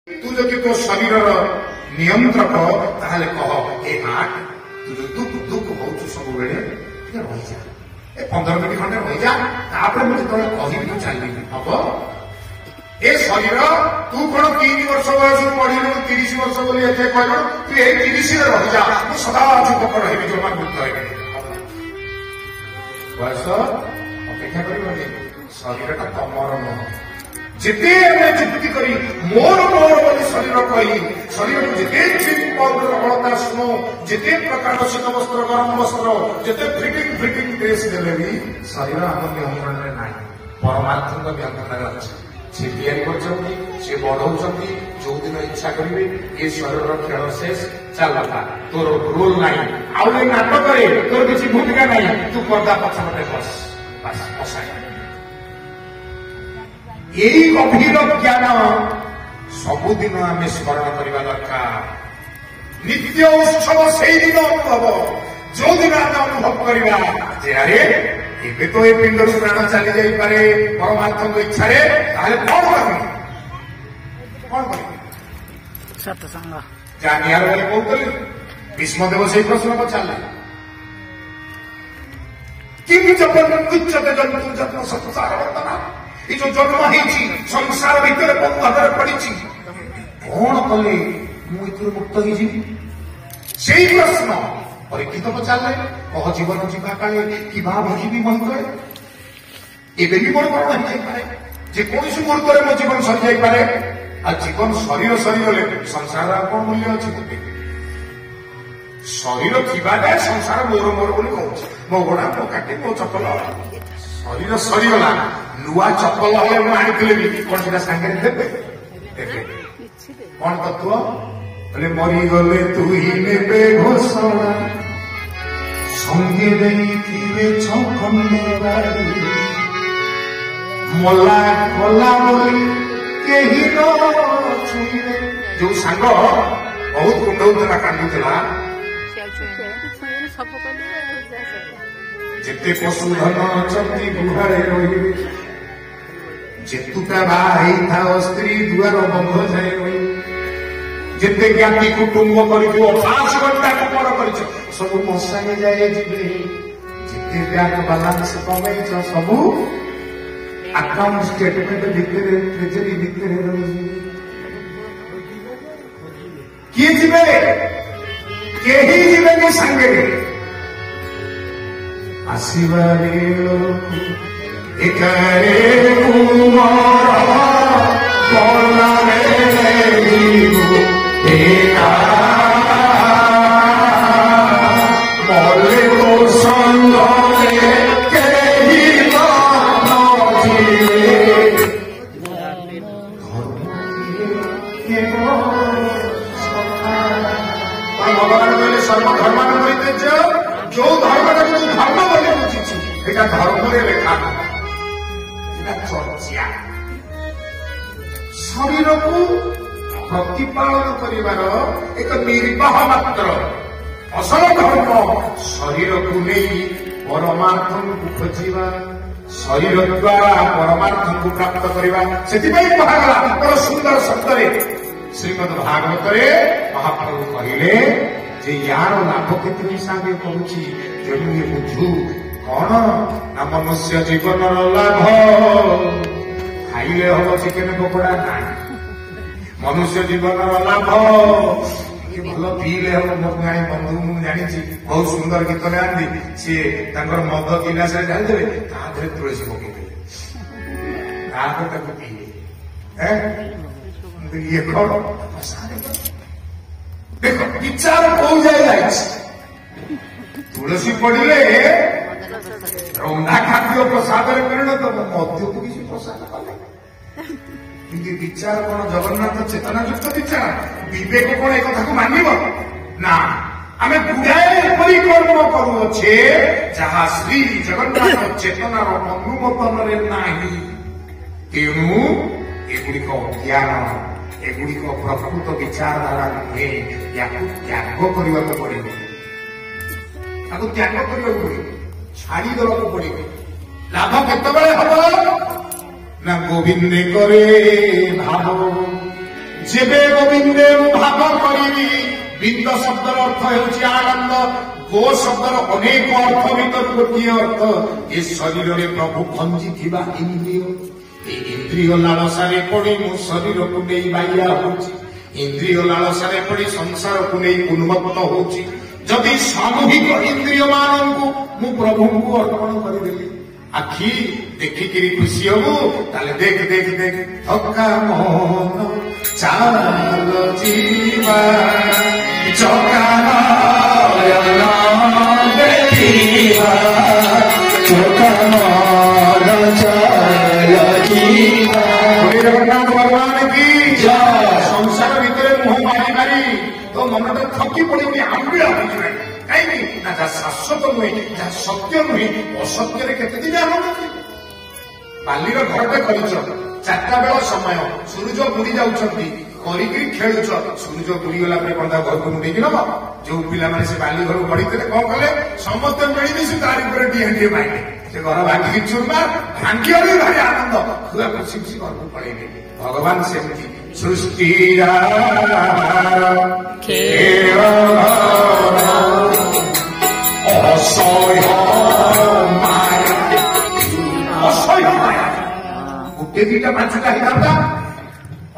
तू जदि तो शरीर नियंत्रक ताहले कह ए आठ तू जो दुख दुख होचु सब बेले रही जा ए 15 मिनिट खंडे रही जा तापर मु जतले कहिबी तू चली अब ए शरीर तू कोन 3 वर्ष बयस पढिलु 30 वर्ष बोली एथे कहलो तू ए 30 रे रही जा तू सदा चुप कर रहिबी जमा मुक्त होइबे बयस अपेक्षा करिबनी शरीरटा तमर न जिते जुक्ति करी मोर मोर बोली शरीर कही शरीर जिते चिंता सुनो जिते प्रकार शीत वस्त्र गरम वस्त्र जिते फिटिंग ड्रेस देले भी शरीर आम नियंत्रण में ना परमात्मा नियंत्रण अच्छे सी तैयारी कर बढ़ाऊँच जो दिन इच्छा करेंगे ये शरीर खेल शेष चलता तोर रोल नाई आउ नाटक तोर किसी भूमिका नाई तू पर्दा पछपटे बस बस बसाई यही गभीर ज्ञान सबुदिन आम स्मरण करने दरकार नित्य उत्सव से दिन अनुभव जो दिन आम अनुभव करवा जे अरे एबे तो ये पिंड प्राण चली जापे परमात्मा इच्छा कौन सत्संग जानियार बोले कहते भीष्मदेव से प्रश्न पचारे कि उच्चते जंतु जत्न संसार वर्तना ये जो जन्म होती संसार भितर बंधन पड़ी कौन कले मुझे मुक्त से प्रश्न परीक्षित पचारे कह जीवन जीवा काले कि भोजी महत्व एवं भी मोर मरण हो जेकोसी मुहूर्त मो जीवन सरी जापे आ जीवन शरीर सरीगले संसार कौन मूल्य अच्छे शरीर थी संसार मोर मोर बोली कहूँ मो गोड़ा मो काटे मो चपल शरीर सरीगला नुआ चपल हेल्ले आनी कौन सीटा सांगे देवे कौन तत्व बोले मरीगले तू ही नेबे घोषणा संगे देइथिबे छखंडे बारी मला गला बोली केही न छुइबे जो सांग बहुत कुंडौतला कांदुतला जेते पशुधन अछंती गुहारे रहिबे जेतुका बाई था स्त्री दुआर बंध जाए रही जिते ज्ञाति कुटुंब कर 5 घंटा कमर कर सब मशाए जाए जिते बैंक बालांस कमे सब अकाउंट स्टेटमेंट भितर ट्रेजरी भितर रही किए जीवे केही जीवे संगे आसीबारे एकारे कुमार बोला बोले तो संगे भगवान कहले सर्वधर्म जो धर्म धर्म बोले बुझी धर्म लेखा चर्चा शरीर को प्रतिपालन कर एक निर्वाह मात्र असल धर्म शरीर को नहीं परमार्थ को खोजा शरीर द्वारा परमार्थ को प्राप्त करवा से कहागला बड़ सुंदर शब्द श्रीमद भागवत महाप्रभु कहले जे यार लाभ केते सागे कहूची जदि बुझू कौन ना मनुष्य जीवन लाभ खाइले हम चिकेन पकोड़ा ना मनुष्य जीवन लाभ भल पीले हम गाई बंधु मुझे जानी बहुत सुंदर गीत गाँधी सी मद गिलास जादेवे तादे तुलसी पकईदे पीले ये कौन देख विचार कौ जाए तुलसी पड़े रंधा खाद्य प्रसाद परिणत मद्य को किसी प्रसाद कले विचार कौन जगन्नाथ चेतना युक्त विचार विवेक कौन एक कथा को मानिब ना आम गुड़ाए एपरी कर्म करुचे जहाँ श्री जगन्नाथ चेतनार अनुमोदन नाही तेणु एगुड़िक ज्ञान एगुड़िक प्रकृत विचारधारा नुहे या त्याग करने पड़े त्याग करने पड़े छाड़ीदेवा पड़े लाभ केतबेले हम ना गोविंदे करे भाव जेबे गोविंदे भाग करी बिंद शब्दर अर्थ होची आनंद गो शब्दर अनेक अर्थ भीतर गोटे अर्थ ए शरीर में प्रभु खंजी थिबा इंद्रिय लालसारे पड़ी मु शरीर को नहीं बाह्या होची इंद्रिय लालसारे पड़ी संसार को नहीं उन्मत्त होची जदि सामूहिक इंद्रिय मान को मु प्रभु को अर्पण करदेली आखि देखिकी खुशी हबू ताले देख देख देख थका मन चाल जीवा देखिवा भगवान की संसार भितर मुह मारी मारी तो मन तो थकी पड़ी आंबिया कहीं ना जहाँ शाश्वत नुहे जहाँ सत्य नुहे असत्य केते दिन आरंभ बालीर घरटे कर 4टा बेल समय सूरज बुड़ी जाऊँगी करी खेलुच सूरज बुड़ीगला कौन घर को मुंडेक नब जो पिला से बाली घर बढ़ी कौन कले समस्त मिलमिशी तारी डीएनडीए पाइले से घर भांगी चुरमार भांगी भारी आनंद खुआ खुशी खुशी घर को पड़ेगे भगवान सेमती सृष्टि असह्य माया गोटे 2टा 5टा हिसाबटा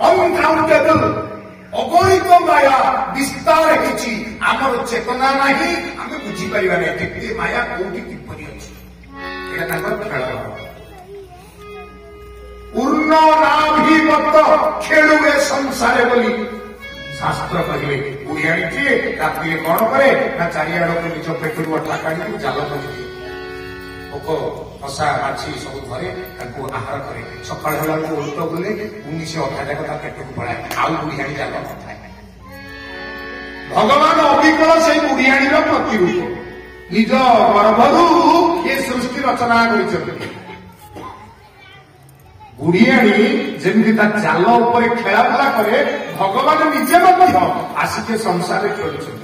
अनकाउंटेबल अगणित माया विस्तार होची आमर चेतना नहीं आम बुझीपर नहीं माया कौटी किपरि अच्छी खेल पूर्ण नाभिवत खेलुए संसारे बोली शास्त्र कहे बुढ़ियाणी किए राति कौन करे ना चारिआड़ को निज पेटू अठा काढ़ी जाल पकड़े पोक मशा माछी सब धरे आहार करे सकाल बेला उल्ट बुले पुणी से अधा जाक पेट को पड़ाए आउ बुढ़ियाणी जाल पकाए भगवान अविकल से बुढ़ियाणी प्रतिरूप निज गर्भरू ये सृष्टि रचना कर बुढ़ियाणी जमी जाल उपर खेलाबुला करे भगवान निजे आसिके संसार खेलुं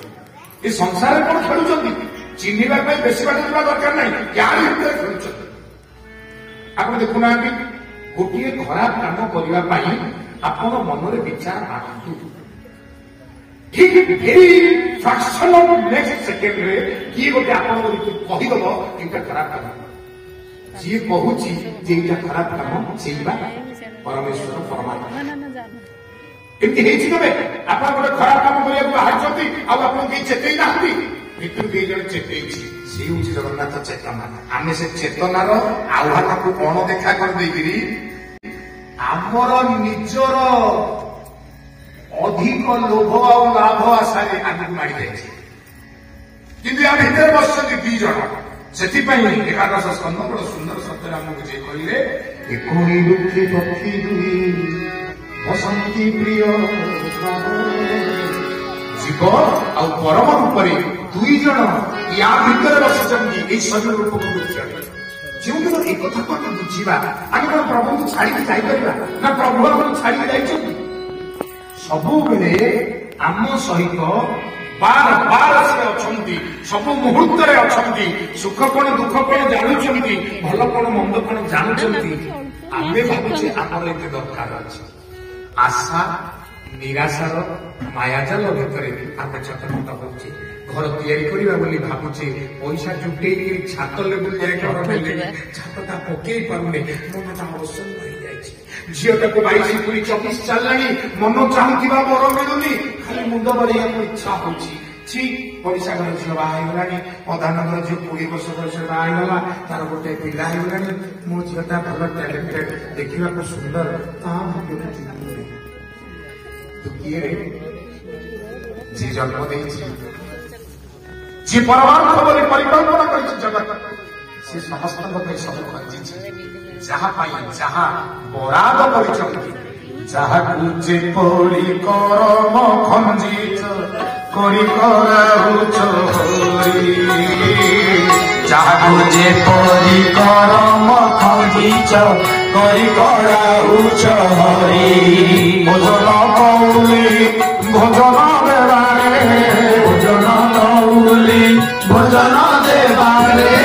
ये संसार कौन खेलुं चिन्हवा बेसी बाट जावा दरकार नहीं यार भीतर खेलुं आप देखुना गोटे खराब काम करने आपण मन विचार आसतु ठीक भेरी फ्रैक्शन ऑफ नेक्स्ट सेकेंड रे किए गोटे आपण कहीदब एटा खराब काम जी कहूँ जे खराब काम से परमेश्वर परमात्मा एमती तेरे आप गोटे खराब काम करने बाहर आपको चेतई ना भीतर कई जन चेतई सी हूँ जगन्नाथ चेतना आम से चेतनार आह्वान को कौन देखा कर आमर निजर अधिक लोभ आ लाभ आशारे आगे माड़ी जाए कि आ भीतर बस 2 जन से एकादश स्कंद बड़ सुंदर शब्द आमको जे कहले एकोणी दुखी पक्षी दुई बसंती प्रिय जीव आ परम रूप 2 जन या भीतर बसुंट ये शरीर रूप को जो दिन एक कथा को बुझा आगे कौन प्रभु को छाड़ी जापर ना प्रभु छाड़ी जा सबु बेले आम सहित बार बार से अच्छा सब मुहूर्त अच्छा सुख कौन दुख कौन जानुंट भल कौन मंद कौन जानुंट आम भावुचे आमर ये दरकार अच्छे आशा निराशार मायाजाल भितर आम छटपट होचे घर या भावुचे पैसा जुटे छात लेवल जाए घर छातटा पकई पारे मनटा अवसन्न हो जाए झीटा को 22-24 चलला मन चाहूबा बर मिलूनी खाली मुंड बढ़िया इच्छा होची पड़िशा घर झील बाहर अधानगर झील 20 वर्ष बयस बाहला तार गोटे पिला मो झीटा भल टैलेंटेड देखा सुंदर किए जी जन्म जी परमार्थ बोली परिकल्पना कर जगत से समस्त सब खंजी जहाँ जहाँ बराद कर जहाँ जे पड़ी करम खंजित करी कराउछ जहाँ जे पड़ी करम खंजित करी कराउछ हरि भोजन कौली भोजन देवारे भोजन कौली भोजन देवारे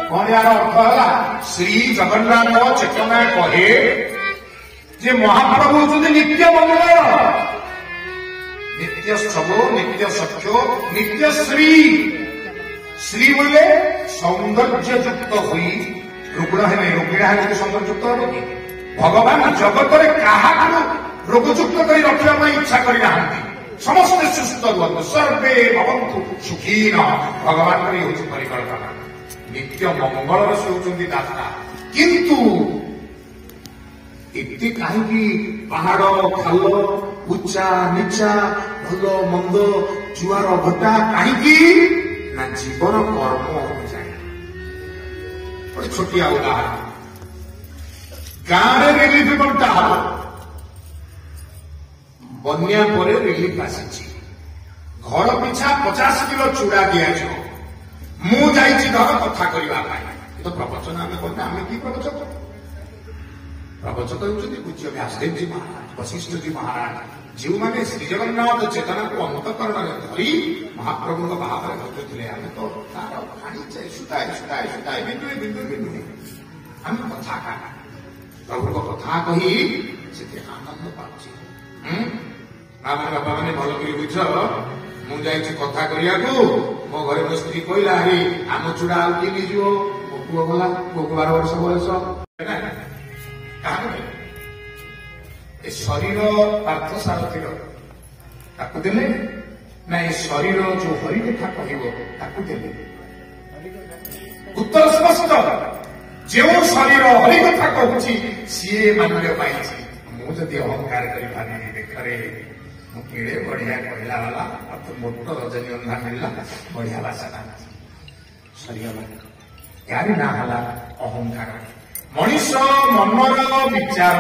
कौन यार अर्थ है श्री जगन्नाथ चेतना कहे जे महाप्रभु नित्य मंगल नित्य स्थलो नित्य सख्यो नित्य श्री श्री बोले सौंदर्य युक्त हुई रुग्ण है नहीं रुग्णा है सौंदर्य युक्त हम कि भगवान जगत रोगयुक्त कर रखा इच्छा करना समस्ते सुस्थ रुहतु सर्वे भवन्तु सुखीन भगवान परिकल्पना नित्य मंगल से होती दाता किंतु एति कहीं पहाड़ खाल उच्चा नीचा भल मंद जुआर भटा कहीं ना जीवन कर्म हो जाए छोटिया उदाहरण गाँव में रिलीफ बंटा बन्या पर रिलीफ आसी घर पिछा 50 किलो चूड़ा दिया मु जाइए घर कथा करने तो प्रवचन आम कहते आम कि प्रवचन प्रवचक होती पूज्य व्यासदेव जी महाराज वशिष्ठ जी महाराज जो मैंने श्री जगन्नाथ चेतना को अंतकरण धरी महाप्रभु भाव घटुले आम तो तार खाणी सुताए सुताए सुताए बिंदु बिंदु बिंदु आम कथा का प्रभु कथा कही से आनंद पाची बापा मैंने भल कर बुझ मुझे कथा करने मो घर मो स्त्री कहला अरे आम चूड़ा आउ किए नहीं मो पुओ गला पुओ को 12 वर्ष बयस शरीर पार्थ सारथी देले ना ये शरीर जो हरिकथा कह उत्तर स्पष्ट जो शरीर हरिकथा कहूँ सी मान्य पाई मुझे अहंकार कर देखरे किड़े बढ़िया कहला वाला तो मोटो रजनीगंधा मिलला बढ़िया भाषा शरीर यार ना हला अहंकार मनीष मनर विचार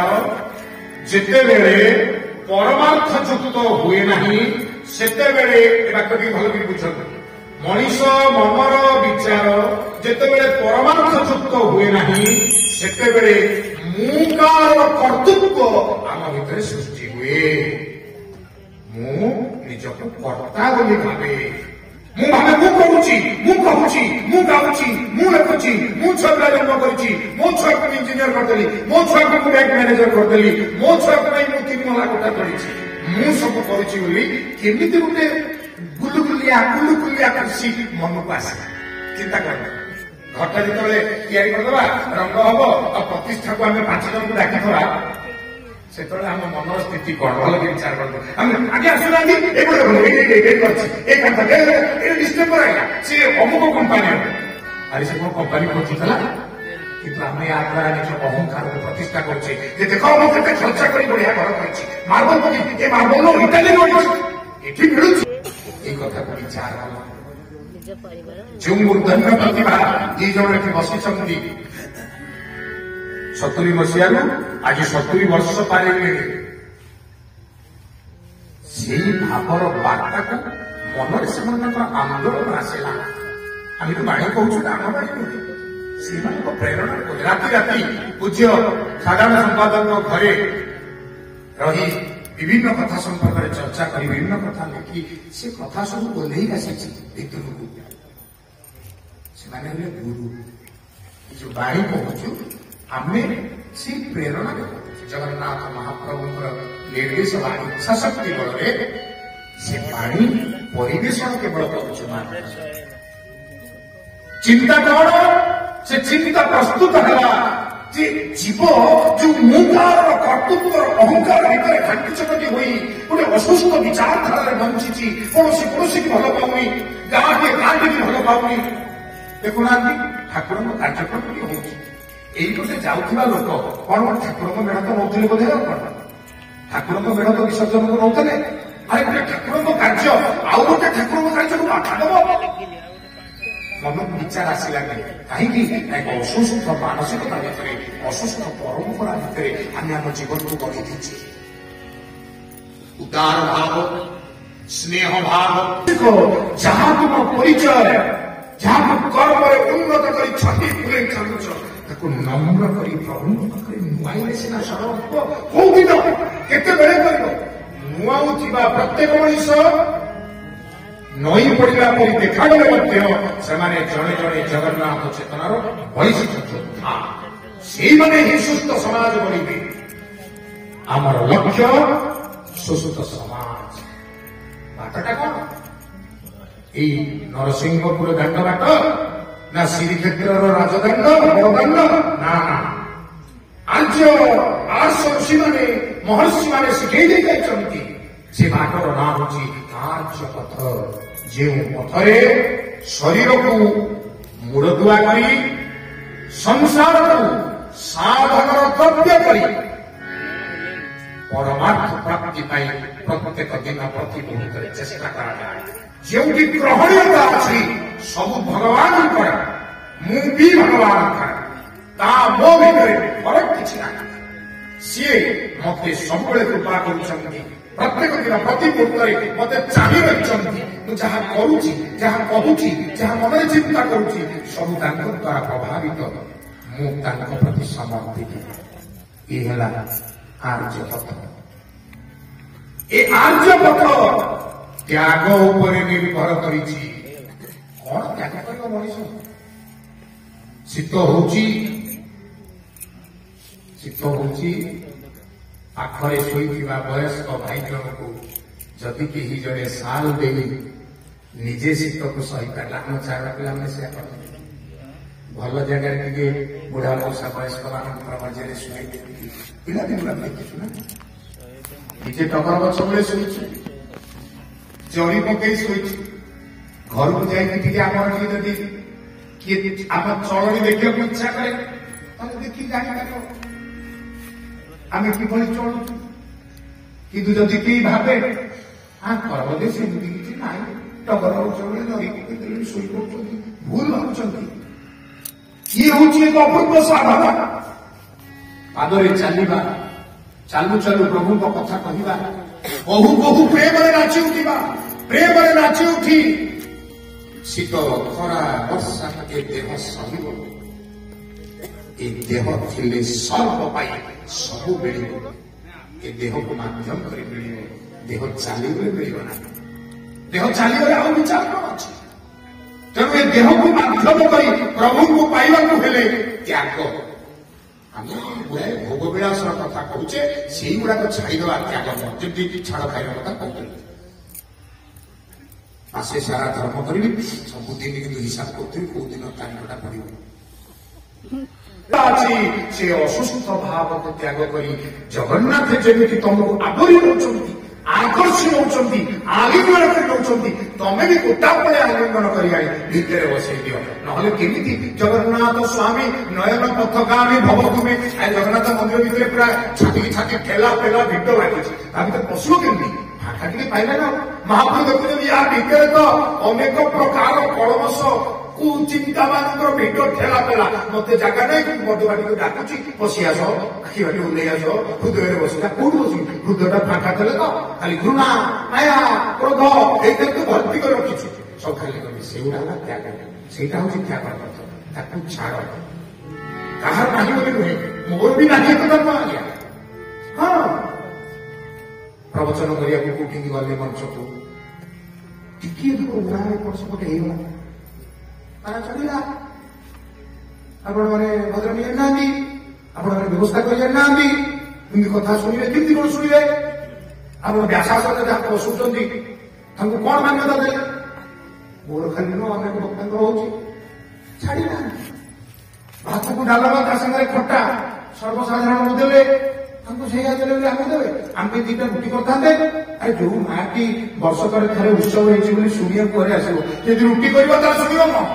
जिते बेले परमार्थ युक्त हुए नहीं सेते बेले कभी भल भी बुझ मनीष मनर विचार जिते बेले परमार्थ युक्त हुए नहीं सेते बेले मुकार कर्तृत्व आम भितर सृष्टि हुए मु निजक कर्ता बोली भावे मु कहूची मु गाऊची मु लिखुची मु छुआ जन्म करी मो छुआ को इंजीनियर करदेली मो छुआ को बैंक मैनेजर करदेली मो छुआ को नहीं 3 महला कोठा करी मु सब करुची बोली केमिति गोटे गुलुगुलिया खुशी मन को आसे चिंता कर घरटा जिते या रंग हम और प्रतिष्ठा को आम 5 जन को डाकिथवा से आम मन स्थिति कौन भल विचार कर आगे आसुना डिस्टेम्बर आएगा सी अमुक कंपानी अरे से कौन कंपानी खोजिला किंतु आम या द्वारा निज अहंकार को प्रतिष्ठा करछे देख मुझे खर्चा कर बढ़िया घर कर मार्बल मार्बल इटाली ये मिलूँ ये कथा को विचार जो मूर्धन्य प्रतिभा ये जन ये बसी 70 मसीह आज 70 वर्ष पारे से भावर वार्ता को मन से आंदोलन आसला आम तो बाणी कहूँ आम बाणी से प्रेरणा राति राति पूज्य साधारण संपादक घरे रही विभिन्न कथा संपर्क में चर्चा कर विभिन्न कथा लिखी से कथा सब बोले आसी भितर को से गुरु जो बाणी कहूँ आम से प्रेरणा जगन्नाथ महाप्रभु निर्देश वाणी सशक्ति बल से वाणी परिवेशन केवल कर चिंता कौन से चिंता प्रस्तुत है जीव जो मुकार कर्तृत्व अहंकार भितर घाटी चकटी हुई गोटे असुस्थ विचारधारा बंची कौन की भल पाऊनी गाँ के भी भल पाऊनी देखुना ठाकुर कार्यक्रम भी होती यही जाऊा लोक कौन कौन ठाकुर मेढ़ तो नौले बोधे कौन ठाकुर मेढ़ तो विसर्जन को नौले अरे गोटे ठाकुर कार्य आउ गोटे ठाकुर कार्य को बाधा दब मन विचार आसला कहीं असुस्थ मानसिकता भितर असुस्थ परंपरा भितर आम आम जीवन को गढ़ी दीचे उदार भाव स्नेह भाव जहाँ तुम परिचय जहाँ कर्म उन्नत कर छठी फुले खानुच नम्र कर प्रबंध कर नुआईले सीना सरल कोई दिन केते बेले कर नुआउथिबा प्रत्येक मनीष नई पड़ा पर देखागले से जड़े जड़े जगन्नाथ चेतनार वैशिष्ट योद्धा से ही सुस्थ समाज गढ़े आमर लक्ष्य सुस्थ समाज ବାଟଟା କଣ? ଏଇ ନରସିଂହପୁର ଦାଣ୍ଡ ବାଟ ନା ଶ୍ରୀକ୍ଷେତ୍ରର ରାଜଦାଣ୍ଡ ବଡ଼ଦାଣ୍ଡ? ନା ନା, ଆର୍ଷ ଋଷିମାନେ ମହର୍ଷିମାନେ ଶିଖେଇ ଦେଇ ଯାଇଛନ୍ତି ସେ ବାଟର ନାଁ ହେଉଛି ଆର୍ଯ୍ୟ ପଥ। ଯେଉଁ ପଥରେ ଶରୀରକୁ ମୂଳଦୁଆ କରି ସଂସାରକୁ ସାଧନର ଦ୍ରବ୍ୟ କରି ପରମାର୍ଥ ପ୍ରାପ୍ତି ପାଇଁ ପ୍ରତ୍ୟେକ ଦିନ ପ୍ରତି ମୁହୂର୍ତ୍ତରେ ଚେଷ୍ଟା କରାଯାଏ। ଯେଉଁଠି ଗ୍ରହଣୀୟତା ଅଛି ସବୁ ଭଗବାନଙ୍କର, ମୁଁ ବି ଭଗବାନଙ୍କର, ତା ମୋ ଭିତରେ ଫରକ କିଛି ନାହିଁ। ସିଏ ମତେ ସବୁବେଳେ କୃପା କରୁଛନ୍ତି, ପ୍ରତ୍ୟେକ ଦିନ ପ୍ରତି ମୁହୂର୍ତ୍ତରେ ମତେ ଚାହିଁ ରହିଛନ୍ତି। ମୁଁ ଯାହା କରୁଛି, ଯାହା କହୁଛି, ଯାହା ମନରେ ଚିନ୍ତା କରୁଛି ସବୁ ତାଙ୍କ ଦ୍ୱାରା ପ୍ରଭାବିତ, ମୁଁ ତାଙ୍କ ପ୍ରତି ସମର୍ପିତ। ଇଏ ହେଲା ଆର୍ଯ୍ୟ ପଥ। ଏ ଆର୍ଯ୍ୟ ପଥ ତ୍ୟାଗ ଉପରେ ନିର୍ଭର କରିଛି। କଣ ତ୍ୟାଗ କରିବ ମଣିଷ? ଶୀତ ହଉଛି ପାଖରେ ଶୋଇଥିବା ବୟସ୍କ ଭାଇ ଜଣକୁ ଯଦି କେହି ଜଣେ ଶାଲ ଦେଇ ନିଜେ ଶୀତକୁ ସହିପାରିଲା, ଆମ ଚାର ପିଲାମାନେ ସେୟା କରନ୍ତି। ଭଲ ଜାଗାରେ ଟିକେ ବୁଢା ମଉସା ବୟସ୍କ ମାନଙ୍କର ମଝିରେ ଶୁଆଇ ଦିଅନ୍ତି। ପିଲାଦିନ ଆମେ ଦେଖିଛୁ ନା, ନିଜେ ଟଗର ଗଛ ମୂଳେ ଶୋଇଛୁ, ଜରି ପକେଇ ଶୋଇଛୁ। ଘରକୁ ଯାଇକି ଟିକେ ଆମର ଟିକେ ଯଦି କିଏ ଆମ ଚଳଣି ଦେଖିବାକୁ ଇଚ୍ଛା କରେ ତାହେଲେ ଦେଖି ଜାଣିପାରିବ ଆମେ କିଭଳି ଚଳୁଛୁ। କିନ୍ତୁ ଯଦି କେହି ଭାବେ ବୋଧେ ସେମିତି କିଛି ନାହିଁ, ଟଗର ଗଛ ମୂଳେ ଜରି ପକେଇ ଦେଲେ ଶୋଇ ପଡୁଛନ୍ତି, ଭୁଲ ଭାବୁଛନ୍ତି। ଇଏ ହଉଛି ଏକ ଅପୂର୍ବ ସାଧନା। ପାଦରେ ଚାଲିବା, ଚାଲୁ ଚାଲୁ ପ୍ରଭୁଙ୍କ କଥା କହିବା, ବହୁ ବହୁ ପ୍ରେମରେ ନାଚି ଉଠିବା, ପ୍ରେମରେ ନାଚି ଉଠି ଶୀତ ଖରା ବର୍ଷା ଏ ଦେହ ସହିବ। ଏ ଦେହ ଥିଲେ ସର୍ବ ପାଇଁ ସବୁ ମିଳିବ। ଏ ଦେହକୁ ମାଧ୍ୟମ କରି ମିଳିବ, ଦେହ ଚାଲିଗଲେ ମିଳିବ ନାହିଁ। ଦେହ ଚାଲିଗଲେ ଆଉ ବିଚାର କଣ ଅଛି? ତେଣୁ ଏ ଦେହକୁ ମାଧ୍ୟମ କରି ପ୍ରଭୁଙ୍କୁ ପାଇବାକୁ ହେଲେ ତ୍ୟାଗ। ଆମେ ଗୁଡ଼ାଏ ଭୋଗ ବିଳାସର କଥା କହୁଛେ, ସେଇଗୁଡାକ ଛାଡ଼ିଦେବା ତ୍ୟାଗ। ଯେମିତି ଛାଡ଼ ଖାଇବା କଥା କହୁଥିଲେ, ମାସେ ସାରା ଧର୍ମ କରିବି, ସବୁଦିନ କିନ୍ତୁ ହିସାବ କରୁଥିବି କୋଉ ଦିନ ତାରିଖଟା ପଡିବ। ସେ ଅସୁସ୍ଥ ଭାବକୁ ତ୍ୟାଗ କରି ଜଗନ୍ନାଥ ଯେମିତି ତମକୁ ଆଦରି ନେଉଛନ୍ତି, ଆକର୍ଷି ନେଉଛନ୍ତି, ଆଲିଙ୍ଗନ କରି ନେଉଛନ୍ତି, ତମେ ବି ଗୋଟାପଣେ ଆଲିଙ୍ଗନ କରି ଆଣି ଭିତରେ ବସେଇ ଦିଅ। ନହେଲେ କେମିତି? ଜଗନ୍ନାଥ ସ୍ୱାମୀ ନୟନ ପଥଗାମୀ ଭବ ତୁମେ। ଜଗନ୍ନାଥ ମନ୍ଦିର ଭିତରେ ପୁରା ଛାତି ଛାତି ଠେଲା ପେଲା ଭିଡ଼ ଲାଗିଛି, ତା ଭିତରେ ପଶିବ କେମିତି? ଫାଙ୍କା ଟିକେ ପାଇଲେ ନା। ମହାପ୍ରଭୁ ଦେଖୁଛନ୍ତି ୟା ଭିତରେ ତ ଅନେକ ପ୍ରକାର କଳମସ କୁଚିନ୍ତା ମାନଙ୍କର ଭିଡ଼ ଠେଲା ପେଲା, ମତେ ଜାଗା ନାହିଁ, କିନ୍ତୁ ବଡବାଟିକୁ ଡାକୁଛି ପଶି ଆସ, ଆଖି ବାଟି ଓହ୍ଲେଇ ଆସ, ହୃଦୟରେ ବସିଲା। କୋଉଠି ବସିବି? ହୃଦୟଟା ଫାଙ୍କା ଥିଲେ ତ ଖାଲି ଘୃଣା, ମାୟା, କ୍ରୋଧ ଏଇଟାକୁ ଭର୍ତ୍ତି କରି ରଖିଛୁ, ସବୁ ଖାଲି କରିବି। ସେଇଗୁଡ଼ା ହେଲା ତ୍ୟାଗ। ସେଇଟା ହଉଛି ତ୍ୟାଗ ପଥ। ତାକୁ ଛାଡ଼। କାହାର ନାହିଁ ବୋଲି ନୁହେଁ, ମୋର ବି ନାହିଁ ଏକ ଧର୍ମ ଆଜ୍ଞା। ହଁ, ପ୍ରବଚନ କରିବାକୁ କୋଉଠିକି ଗଲେ ମଞ୍ଚକୁ ଟିକିଏ ପୁରା ଏପଟ ସେପଟ ହେଇଗଲା, ତାରା ଚଳିଲା। ଆପଣମାନେ ଭଦ୍ର ବି ଜାଣିନାହାନ୍ତି, ଆପଣମାନେ ବ୍ୟବସ୍ଥା କରି ଜାଣିନାହାନ୍ତି, କେମିତି କଥା ଶୁଣିବେ, କେମିତି କଣ ଶୁଣିବେ? ଆପଣ ବ୍ୟାସାସନରେ ଯାହାକୁ ବସୁଛନ୍ତି ତାଙ୍କୁ କଣ ମାନ୍ୟତା ଦେଲେ? ମୋର ଖାଲି ନୁହଁ, ଅନେକ ବକ୍ତାଙ୍କର ହଉଛି। ଛାଡ଼ିନାହାନ୍ତି। ଭାତକୁ ଡାଲମା ତା ସାଙ୍ଗରେ ଖଟା ସର୍ବସାଧାରଣ ଦେଲେ, ତାଙ୍କୁ ସେଇଆ ଦେଲେ ବୋଲି ଆମେ ଦେବେ? ଆମେ ଦିଟା ରୁଟି କରିଥାନ୍ତେ। ଆରେ ଯୋଉ ମାଟି ବର୍ଷକରେ ଥରେ ଉତ୍ସବ ହେଇଛି ବୋଲି ଶୁଣିବାକୁ ପରେ ଆସିବ, ଯଦି ରୁଟି କରିବ ତାହେଲେ ଶୁଣିବ କଣ?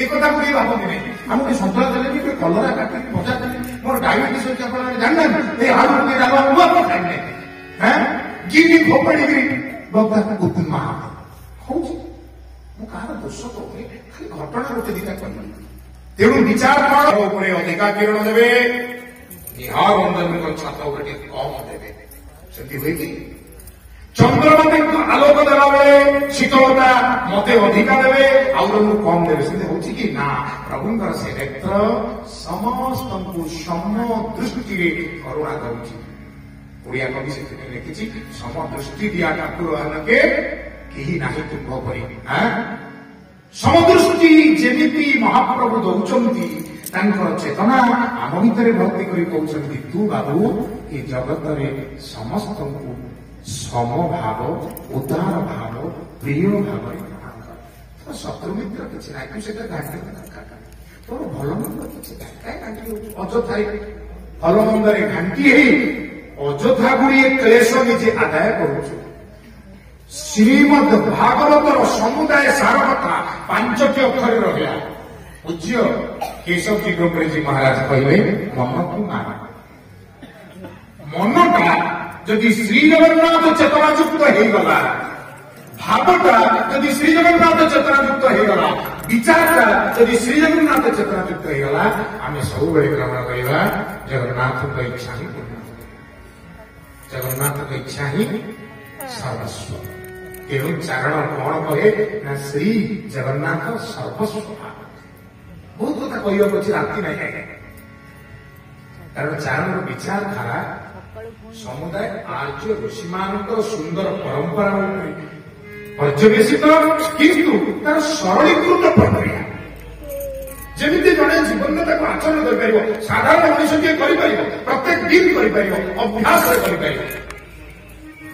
ଏ କଥା ମୁଁ ଟିକେ ଭାବନ୍ତି ନାହିଁ। ଆମକୁ ଟିକେ ସନ୍ତୁଳା ଦେଲେ, ଟିକେ କଲରା କାଟିକି ଭଜା ଦେଲେ, ମୋର ଡାଇବେଟିସ୍ ଅଛି ଆପଣ ଜାଣିନାହାନ୍ତି, ଏଇ ଆଳୁ ଟିକେ ଡାଲମା ମୁଁ ଆପଣ ଖାଇବେ ଗିରି ଫୋପାଡ଼ିକି ବକ୍ତା ଉପମା ହଉଛି। ମୁଁ କାହାର ଦୋଷ କହୁନି, ଖାଲି ଘଟଣା ଗୋଟେ ଦିଟା କହିବି। ତେଣୁ ବିଚାର କଣ ଉପରେ ଅଧିକା କିରଣ ଦେବେ, ନିହାର ରଞ୍ଜନଙ୍କ ଛାତ ଉପରେ ଟିକେ କମ ଦେବେ। ସେମିତି ହୁଏ କି? ଚନ୍ଦ୍ରମାଙ୍କୁ ଆଲୋକ ଦେଲା ବେଳେ ଶୀତଳତା ମତେ ଅଧିକା ଦେବେ, ଆଉ ମୁଁ କମ ଦେବେ। ସେମିତି ହଉଛି କି? ନା, ପ୍ରଭୁଙ୍କର ସେ ନେତ୍ର ସମସ୍ତଙ୍କୁ ସମ ଦୃଷ୍ଟିରେ କରୁଣା କରୁଛି। ଓଡ଼ିଆ କବି ସେଥିରେ ଲେଖିଛି, ସମ ଦୃଷ୍ଟି ଦିଆ ଠାକୁର ଆନକେ କେହି ନାହିଁ ତୁମ୍ଭ ପରି। ସମଦୃଷ୍ଟି ଯେମିତି ମହାପ୍ରଭୁ ଦଉଛନ୍ତି, ତାଙ୍କର ଚେତନା ଆମ ଭିତରେ ଭକ୍ତି କରି କହୁଛନ୍ତି, ତୁ ବାବୁ ଏ ଜଗତରେ ସମସ୍ତଙ୍କୁ ସମଭାବ ଉଦାର ଭାବ ପ୍ରିୟ ଭାବରେ ଗ୍ରହଣ କର। ଶତ୍ରୁ ମିତ୍ର କିଛି ନାହିଁ, ତୁ ସେଟା ଘାଣ୍ଟିବା ଦରକାର ନାହିଁ। ତୋର ଭଲ ମନ୍ଦ କିଛି ନାହିଁ, କାହିଁ ଘାଣ୍ଟି ହଉଛୁ ଅଯଥାରେ? ଭଲ ମନ୍ଦରେ ଘାଣ୍ଟି ହେଇ ଅଯଥା ଗୁଡ଼ିଏ କ୍ଲେଶ ନିଜେ ଆଦାୟ କରୁଛୁ। ଶ୍ରୀମଦ୍ ଭାଗବତର ସମୁଦାୟ ସାର କଥା 5ଟି ଅକ୍ଷରରେ ରହିଲା। ପୂଜ୍ୟ କେଶବଜୀ ଗୋପଳଜୀ ମହାରାଜ କହିଲେ, ମନକୁ ମାନ। ମନଟା ଯଦି ଶ୍ରୀ ଜଗନ୍ନାଥ ଚେତନାଯୁକ୍ତ ହେଇଗଲା, ଭାବଟା ଯଦି ଶ୍ରୀ ଜଗନ୍ନାଥ ଚେତନାଯୁକ୍ତ ହେଇଗଲା, ବିଚାରଟା ଯଦି ଶ୍ରୀ ଜଗନ୍ନାଥ ଚେତନାଯୁକ୍ତ ହେଇଗଲା, ଆମେ ସବୁବେଳେ ଗ୍ରହଣ କରିବା ଜଗନ୍ନାଥଙ୍କ ଇଚ୍ଛା ହିଁ ପୂର୍ଣ୍ଣ। ଜଗନ୍ନାଥଙ୍କ ଇଚ୍ଛା ହିଁ ସର୍ବସ୍ୱ। ତେଣୁ ଚାରଣ କଣ କହେ ନା ଶ୍ରୀ ଜଗନ୍ନାଥ ସର୍ବସ୍ୱ। ବହୁତ କଥା କହିବାକୁ ଅଛି, ରାତି ନାହିଁ, କାରଣ ଚାରଣର ବିଚାରଧାରା ସମୁଦାୟ ଆର୍ଯ୍ୟ ଋଷିମାନଙ୍କର ସୁନ୍ଦର ପରମ୍ପରା ପର୍ଯ୍ୟବେସିତ, କିନ୍ତୁ ତାର ସରଳୀକୃତ ପ୍ରକ୍ରିୟା। ଯେମିତି ଜଣେ ଜୀବନରେ ତାକୁ ଆଚରଣ କରିପାରିବ, ସାଧାରଣ ମଣିଷଟିଏ କରିପାରିବ, ପ୍ରତ୍ୟେକ ଦିନ କରିପାରିବ, ଅଭ୍ୟାସରେ କରିପାରିବ।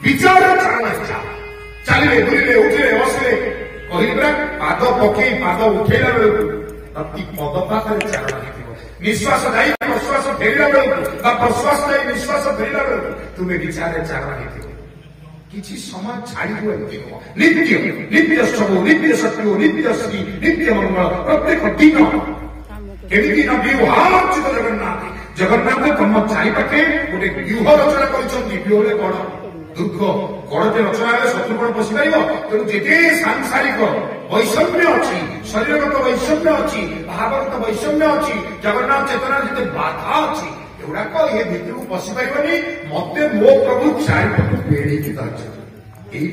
ବିଚାର ଚାରଣ ଇଚ୍ଛା, ଚାଲିଲେ ବୁଲିଲେ ଉଠିଲେ ବସିଲେ କହିଲେ ପାଦ ପକେଇ ପାଦ ଉଠେଇଲା ବେଳକୁ ପ୍ରତି ପଦ ପାଖରେ ଚାରଣ ହେଇଥିବ। ନିଶ୍ୱାସ ଯାଇ ପ୍ରଶ୍ୱାସ ଫେରିଲା ବେଳକୁ ବା ପ୍ରଶ୍ୱାସ ଯାଇ ନିଶ୍ୱାସ ଫେରିଲା ବେଳକୁ ତୁମେ ବିଚାରରେ ଚାରଣ ହେଇଥିବ। କିଛି ସମୟ ଛାଡ଼ିକୁ ଏମିତି ହବ। ନିତ୍ୟ ନିତ୍ୟ ସବୁ ନିତ୍ୟ ସତ୍ୟ ନିତ୍ୟ ଶ୍ରୀ ନିତ୍ୟ ମଙ୍ଗଳ ପ୍ରତ୍ୟେକ ଦିନ କେମିତି ନା ବିବାହାର୍ଚିତ ଜଗନ୍ନାଥ। ଜଗନ୍ନାଥ ତମ ଚାରିପାଖେ ଗୋଟେ ବ୍ୟୁହ ରଚନା କରିଛନ୍ତି। ବ୍ୟୁହରେ କଣ? ଦୁର୍ଗ। ଗଡ଼ଟେ ରଚନା ହେଲେ ଶତ୍ରୁ କଣ ପଶିପାରିବ? ତେଣୁ ଯେତେ ସାଂସାରିକ ବୈଷମ୍ୟ ଅଛି, ଶରୀରଗତ ବୈଷମ୍ୟ ଅଛି, ଭାବଗତ ବୈଷମ୍ୟ ଅଛି, ଜଗନ୍ନାଥ ଚେତନାର ଯେତେ ବାଧା ଅଛି, ଏଗୁଡାକ ଏ ଭିତରକୁ ପଶିପାରିବନି। ମତେ ମୋ ପ୍ରଭୁ ଚାରିପଟୁ ବେଢିକି ଧରିଛନ୍ତି। ଏଇ